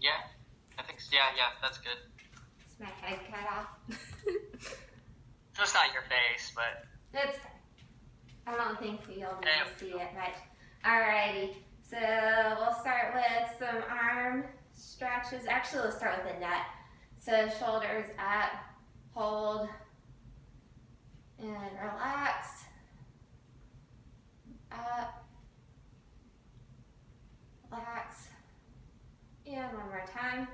Yeah, I think so. Yeah, that's good. Is my head cut off? So it's not your face, but That's fine. I don't think you'll be there able to we see go. it much. Alrighty, so we'll start with some arm stretches. Actually, let's start with the neck. So shoulders up, hold, and relax. Up, relax, and one more time.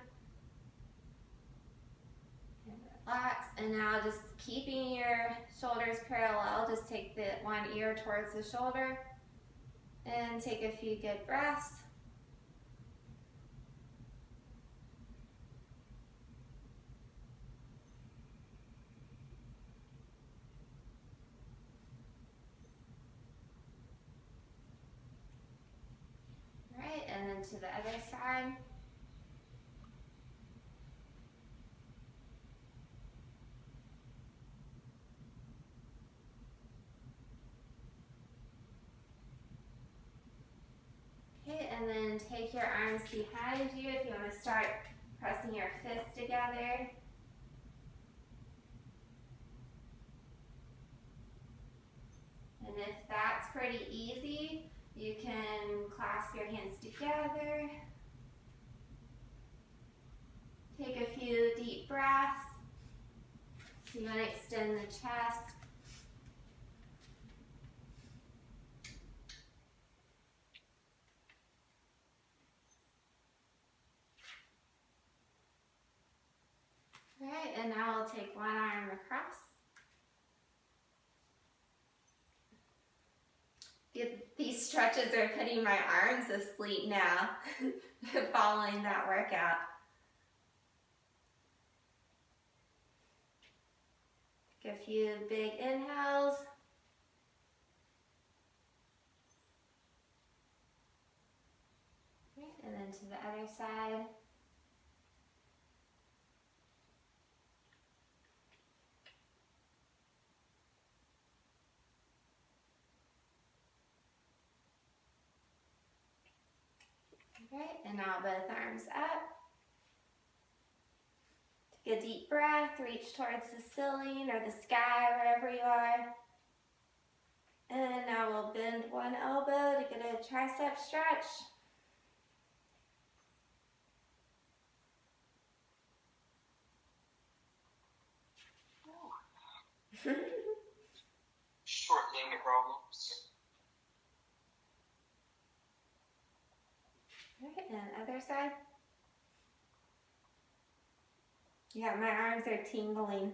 And relax, and now just keeping your shoulders parallel, just take the one ear towards the shoulder, and take a few good breaths. Alright, and then to the other side. Okay, and then take your arms behind you if you want to start pressing your fists together. And if that's pretty easy, you can clasp your hands together. Take a few deep breaths. So you want to extend the chest. Alright, and now we'll take one arm across. These stretches are putting my arms asleep now, following that workout. Take a few big inhales. And then to the other side. Okay, and now both arms up. Take a deep breath, reach towards the ceiling or the sky, wherever you are. And now we'll bend one elbow to get a tricep stretch. Short leg problems. Alright, and other side. Yeah, my arms are tingling.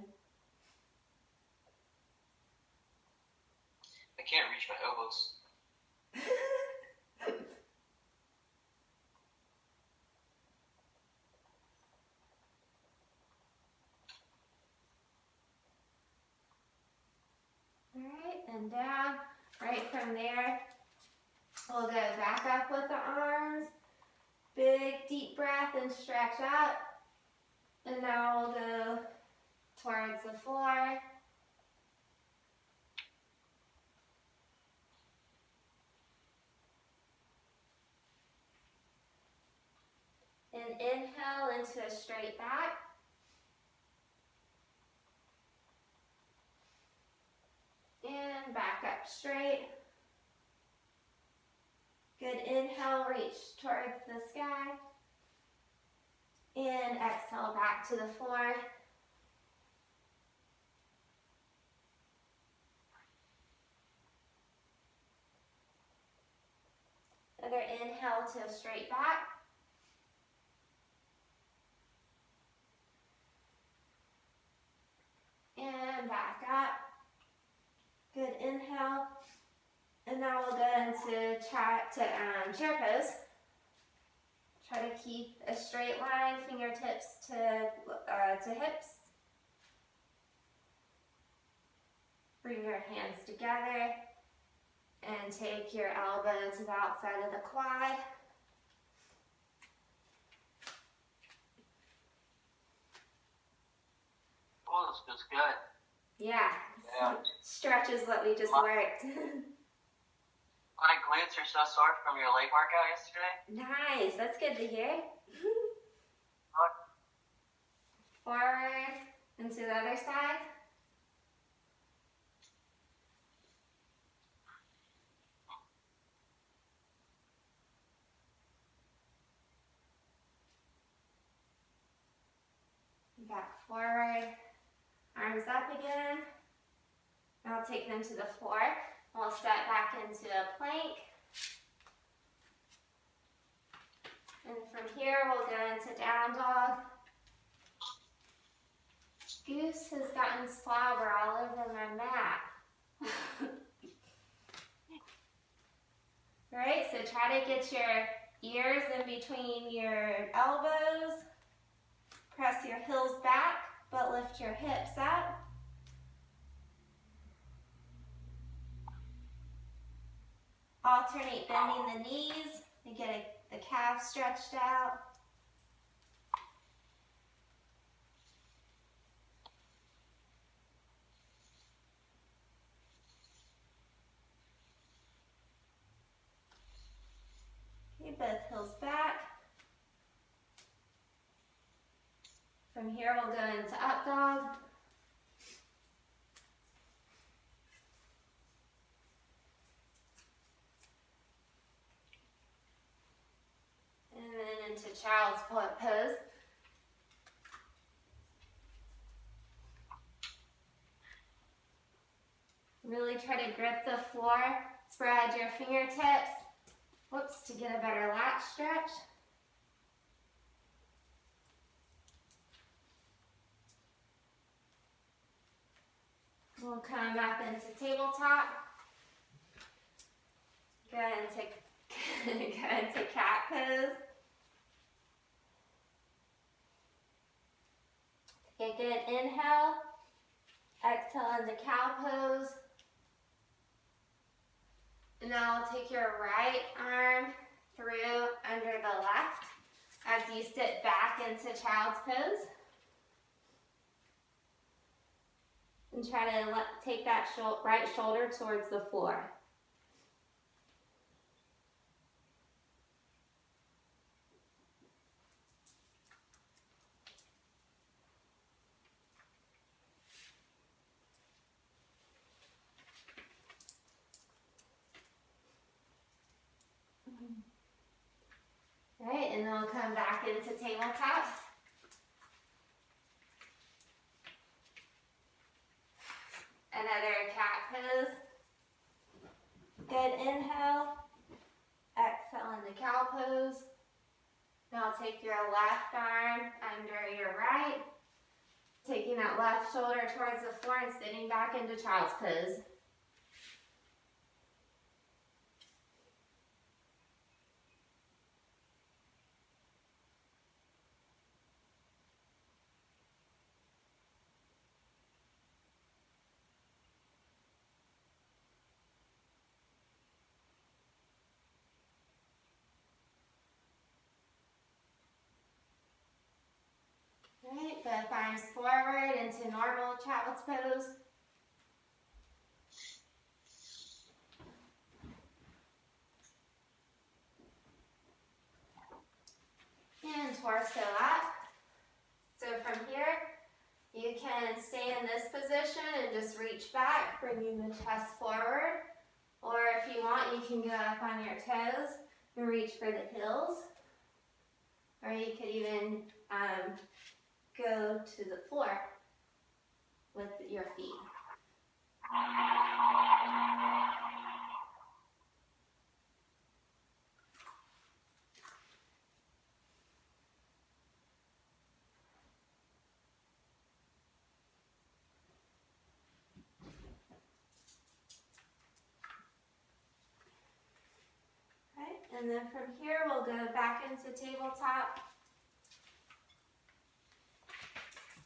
I can't reach my elbows. Alright, and down. Right from there, we'll go back up with the arms. Big deep breath and stretch up. And now we'll go towards the floor. And inhale into a straight back. And back up straight. Good inhale, reach towards the sky. And exhale back to the floor. Another inhale to a straight back. And back up. Good inhale. And now we'll go into chair pose. Try to keep a straight line, fingertips to hips. Bring your hands together and take your elbow to the outside of the quad. Oh, this feels good. Yeah. Stretch is what we just worked. My glutes are so sore from your leg workout yesterday. Nice. That's good to hear. Forward and to the other side. Back forward. Arms up again. Now take them to the floor. We'll step back into a plank. And from here, we'll go into down dog. Goose has gotten slobber all over my mat. Alright, so try to get your ears in between your elbows. Press your heels back, but lift your hips up. Alternate bending the knees and get the calf stretched out. Okay, both heels back. From here, we'll go into up dog. And then into child's pose. Really try to grip the floor. Spread your fingertips. Whoops, to get a better lat stretch. We'll come back into tabletop. Go into cat pose. Take a good inhale. Exhale into cow pose. And now take your right arm through under the left as you sit back into child's pose. And try to take that right shoulder towards the floor. All right, and then we'll come back into tabletop. Another cat pose. Good inhale. Exhale into cow pose. Now take your left arm under your right. Taking that left shoulder towards the floor and sitting back into child's pose. Right, both arms forward into normal child's pose. And torso up. So from here, you can stay in this position and just reach back, bringing the chest forward. Or if you want, you can go up on your toes and reach for the heels. Or you could even go to the floor with your feet. Okay, and then from here we'll go back into tabletop.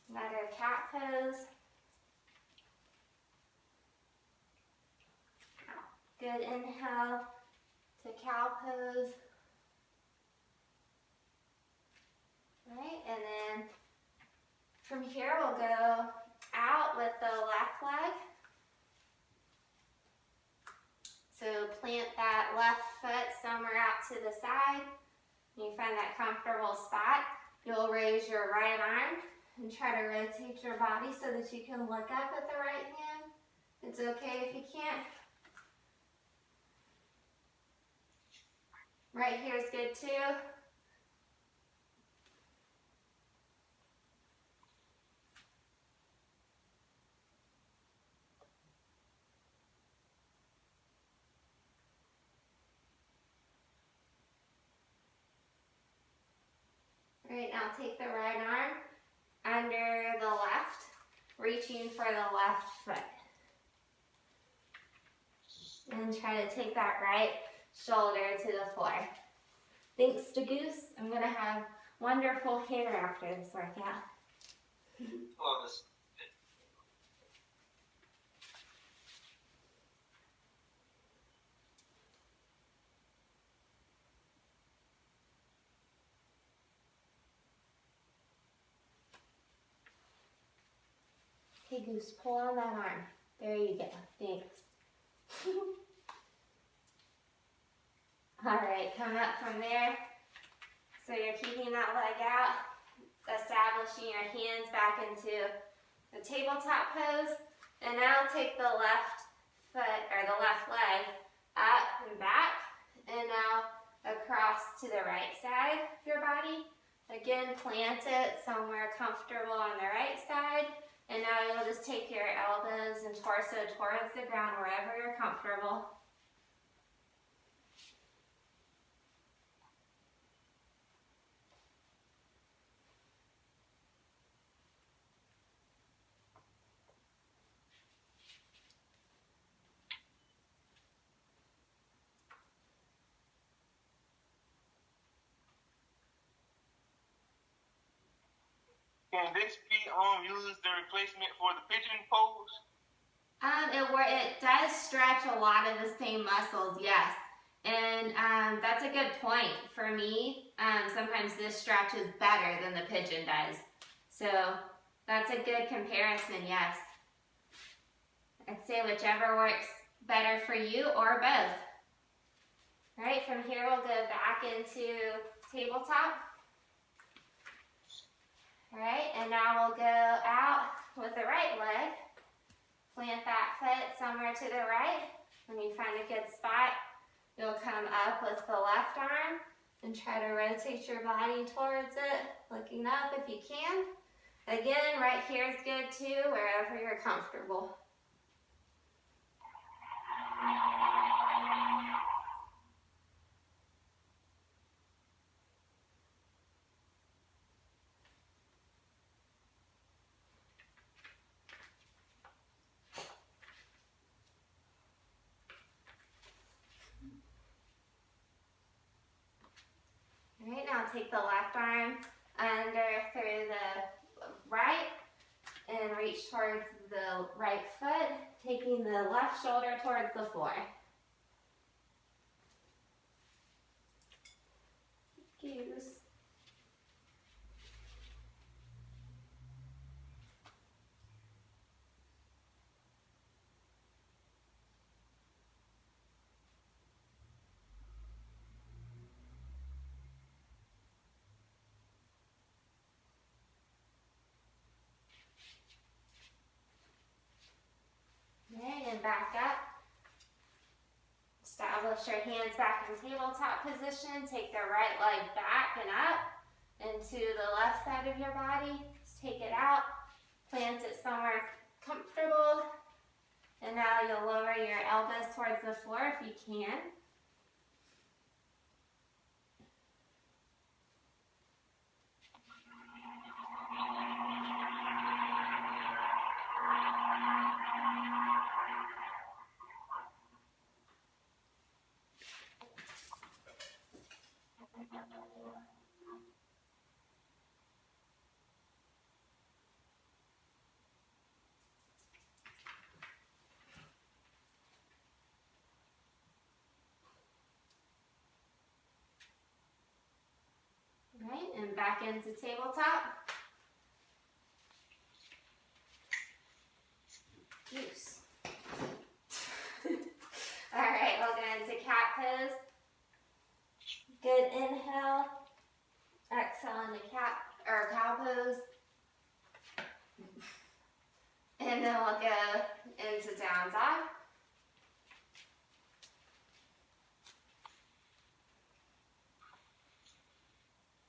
Another cat pose. Good inhale to cow pose. Right, and then from here we'll go out with the left leg. So plant that the side. When you find that comfortable spot, you'll raise your right arm and try to rotate your body so that you can look up at the right hand. It's okay if you can't. Right here is good too. Right, now take the right arm under the left, reaching for the left foot. And try to take that right shoulder to the floor. Thanks to Goose, I'm going to have wonderful hair after this workout. Well, this. Okay, Goose, pull on that arm. There you go. Thanks. All right, come up from there. So you're keeping that leg out, establishing your hands back into the tabletop pose. And now take the left foot, or the left leg, up and back. And now across to the right side of your body. Again, plant it somewhere comfortable on the right side. And now you'll just take your elbows and torso towards the ground wherever you're comfortable. Can this be used the replacement for the pigeon pose? It does stretch a lot of the same muscles, yes. And that's a good point. For me, sometimes this stretches better than the pigeon does. So that's a good comparison, yes. I'd say whichever works better for you or both. All right, from here we'll go back into tabletop. All right, and now we'll go out with the right leg. Plant that foot somewhere to the right. When you find a good spot, you'll come up with the left arm and try to rotate your body towards it, looking up if you can. Again, right here is good too, wherever you're comfortable. All right, now take the left arm under through the right and reach towards the right foot, taking the left shoulder towards the floor. Goose. Okay, and back up. Establish your hands back in tabletop position. Take the right leg back and up into the left side of your body. Just take it out. Plant it somewhere comfortable. And now you'll lower your elbows towards the floor if you can. Right, and back into tabletop. Goose. All right, we'll go into cat pose. Good inhale. Exhale into cow pose. And then we'll go into down dog.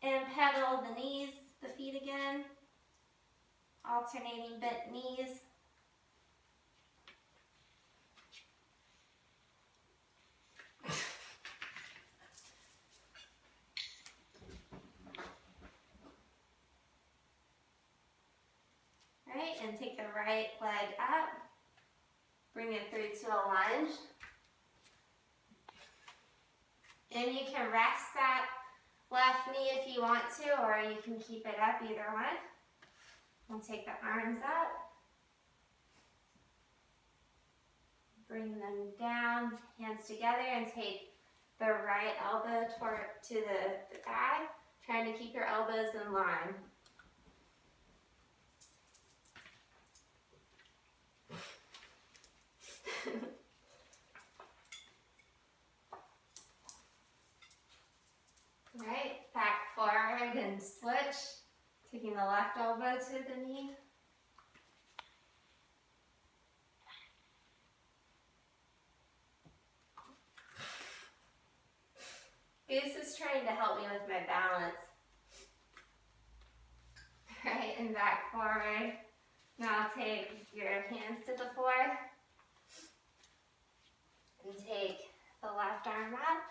And pedal the knees, the feet again. Alternating bent knees. Right, and take the right leg up. Bring it through to a lunge. And you can rest that left knee if you want to, or you can keep it up, either one. And take the arms up. Bring them down, hands together, and take the right elbow to the thigh, trying to keep your elbows in line. Right, back forward and switch, taking the left elbow to the knee. Goose is trying to help me with my balance. Right, and back forward. Now take your hands to the floor. And take the left arm up.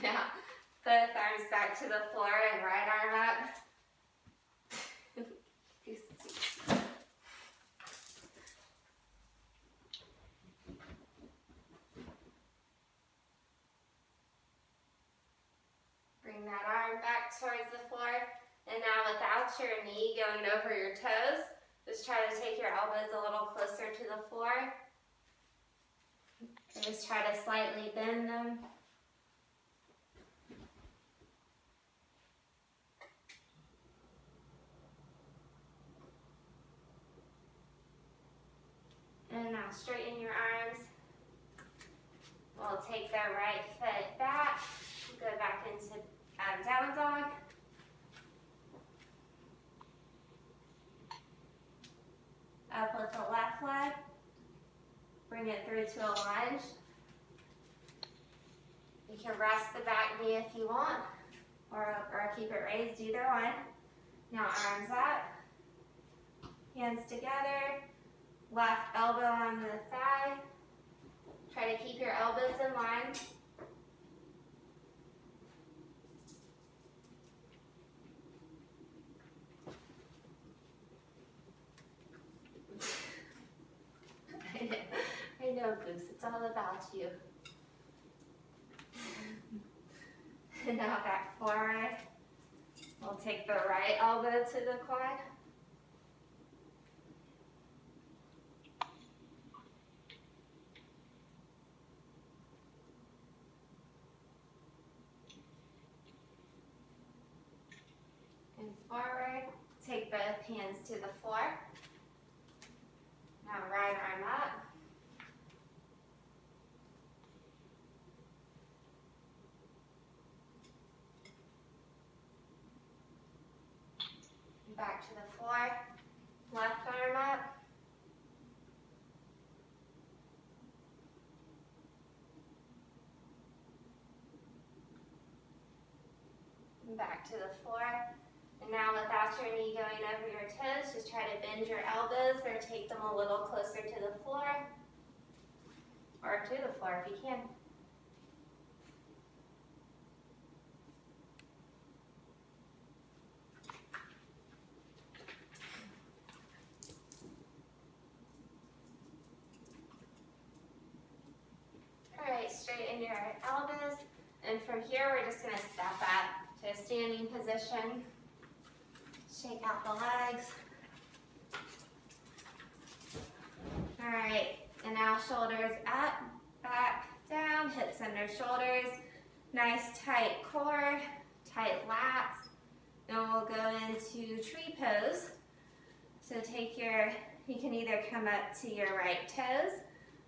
Now, both arms back to the floor and right arm up. Bring that arm back towards the floor. And now without your knee going over your toes, just try to take your elbows a little closer to the floor. And just try to slightly bend them. And now straighten your arms. We'll take the right foot back, go back into down dog. Up with the left leg. Bring it through to a lunge. You can rest the back knee if you want, or keep it raised, either one. Now arms up, hands together, left elbow on the thigh. Try to keep your elbows in line. I know, Goose, it's all about you. And now back forward. We'll take the right elbow to the quad. And forward. Take both hands to the floor. Now right arm up. Back to the floor. Left arm up. Back to the floor. And now without your knee going over your toes, just try to bend your elbows or take them a little closer to the floor. Or to the floor if you can. Alright, straighten your elbows. And from here, we're just going to step up to a standing position. Shake out the legs. Alright, and now shoulders up, back, down, hips under shoulders. Nice tight core, tight lats. and we'll go into tree pose. So you can either come up to your right toes,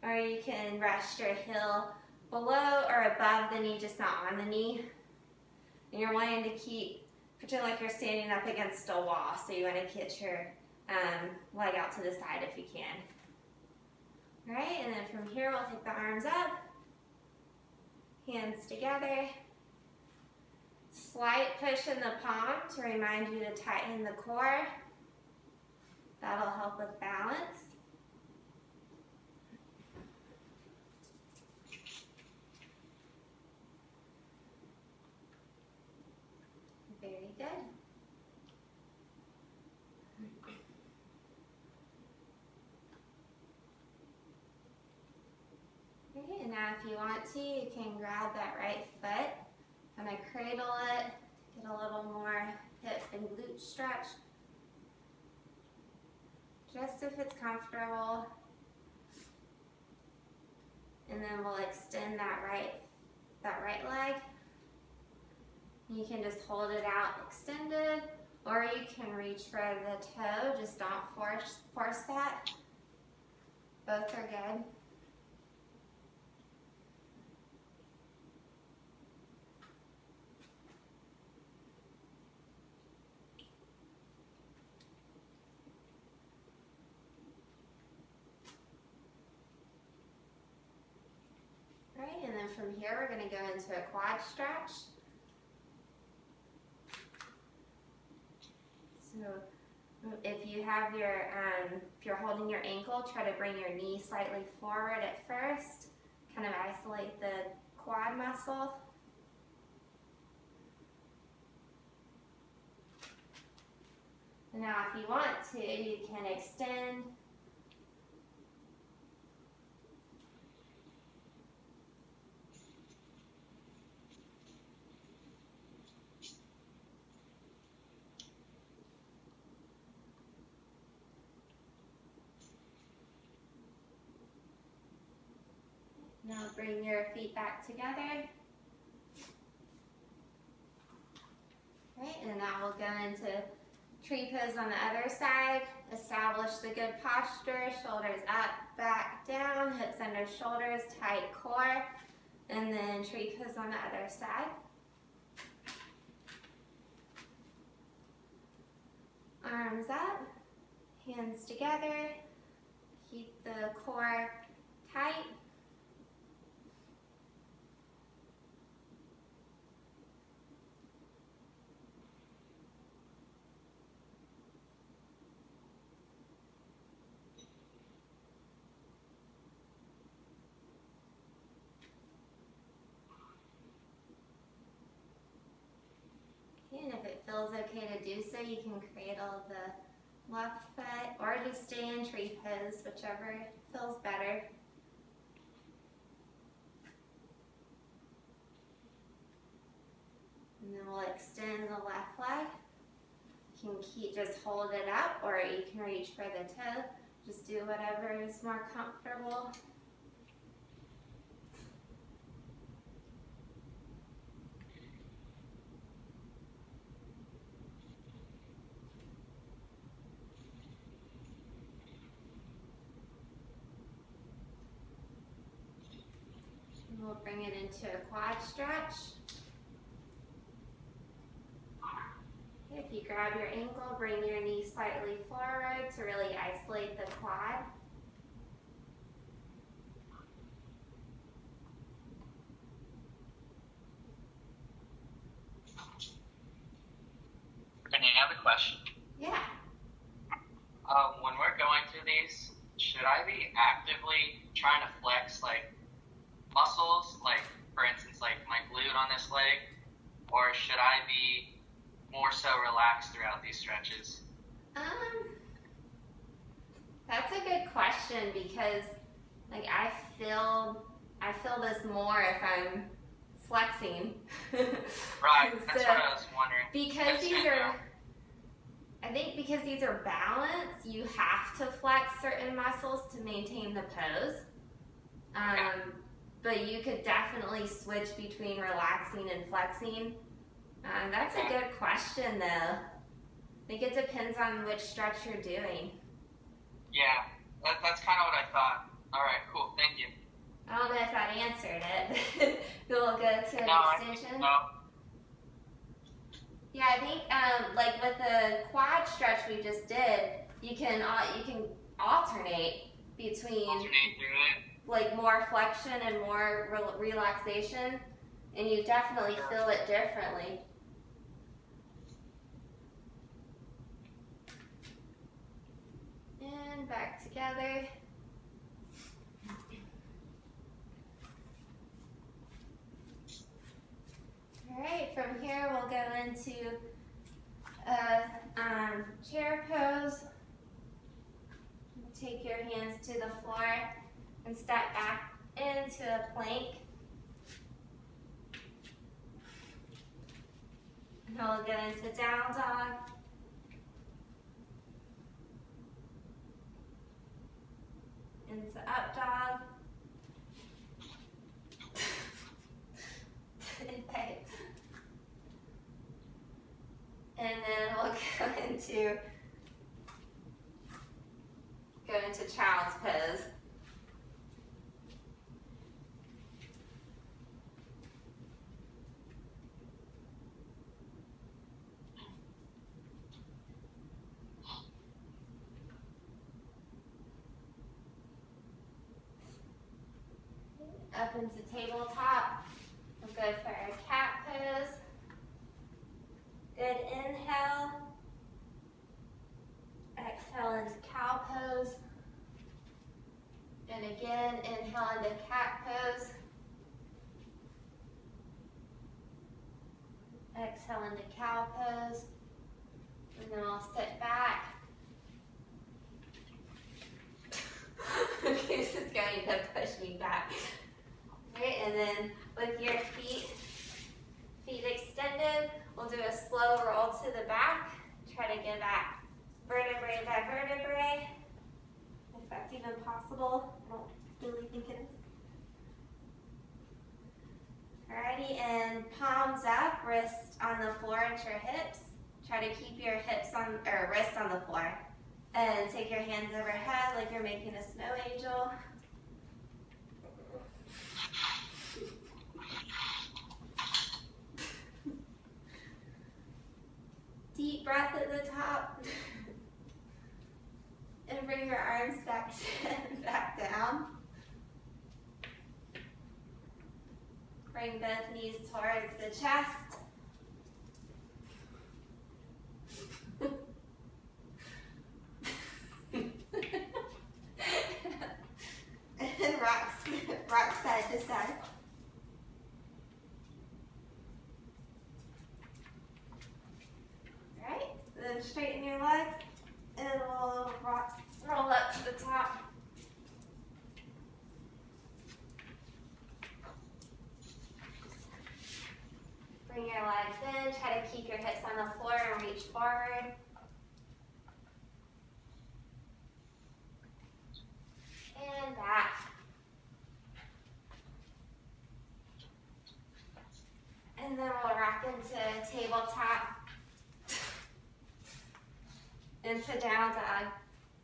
or you can rest your heel below or above the knee, just not on the knee. And you're wanting to pretend like you're standing up against a wall, so you want to get your leg out to the side if you can. All right, and then from here we'll take the arms up, hands together. Slight push in the palm to remind you to tighten the core. That'll help with balance. Very good. Okay, and now if you want to, you can grab that right foot, kind of cradle it, get a little more hip and glute stretch. Just if it's comfortable. And then we'll extend that right leg. You can just hold it out extended, or you can reach for the toe, just don't force that. Both are good. Right, and then from here we're going to go into a quad stretch. So if you have if you're holding your ankle, try to bring your knee slightly forward at first, kind of isolate the quad muscle. And now if you want to, you can extend. Now bring your feet back together. Right, and now we'll go into tree pose on the other side. Establish the good posture, shoulders up, back, down, hips under shoulders, tight core, and then tree pose on the other side. Arms up, hands together, keep the core tight. And if it feels okay to do so, you can cradle the left foot or just stay in tree pose, whichever feels better. And then we'll extend the left leg. You can just hold it up, or you can reach for the toe. Just do whatever is more comfortable. We'll bring it into a quad stretch. If you grab your ankle, bring your knee slightly forward to really isolate the quad. Brittany, I have a question. Yeah. When we're going through these, should I be actively trying to flex like muscles, like for instance, like my glute on this leg, or should I be more so relaxed throughout these stretches? That's a good question, because like I feel this more if I'm flexing. Right, that's what I was wondering. Because these are balanced, you have to flex certain muscles to maintain the pose. But you could definitely switch between relaxing and flexing. That's a good question, though. I think it depends on which stretch you're doing. Yeah, that's kind of what I thought. All right, cool. Thank you. I don't know if that answered it. We'll go to an No, I think extension. so. Yeah, I think like with the quad stretch we just did, you can alternate between Alternate through it. like more flexion and more relaxation, and you definitely Sure. feel it differently. And back together. Alright, from here we'll go into chair pose. Take your hands to the floor and step back into a plank. And we'll go into down dog. Into up dog. And then we'll go into child's pose. Up into tabletop. We'll go for a cat pose. Good inhale. Exhale into cow pose. And again, inhale into cat pose. Exhale into cow pose. And then we'll sit back. This is going to push me back. Right, and then with your feet extended, we'll do a slow roll to the back. Try to get back vertebrae by vertebrae, if that's even possible. I don't really think it is. Alrighty, and palms up, wrists on the floor at your hips. Try to keep your wrists on the floor. And take your hands overhead like you're making a snow angel. Deep breath at the top. And bring your arms back down. Bring both knees towards the chest. And rock side to side. Alright, then straighten your legs and we'll roll up to the top. Bring your legs in, try to keep your hips on the floor and reach forward. And back. And then we'll rock into tabletop, into down dog,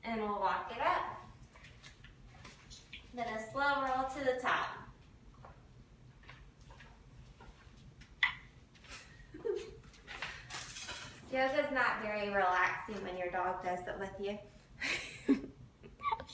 and we'll walk it up. Then a slow roll to the top. Yoga's not very relaxing when your dog does it with you.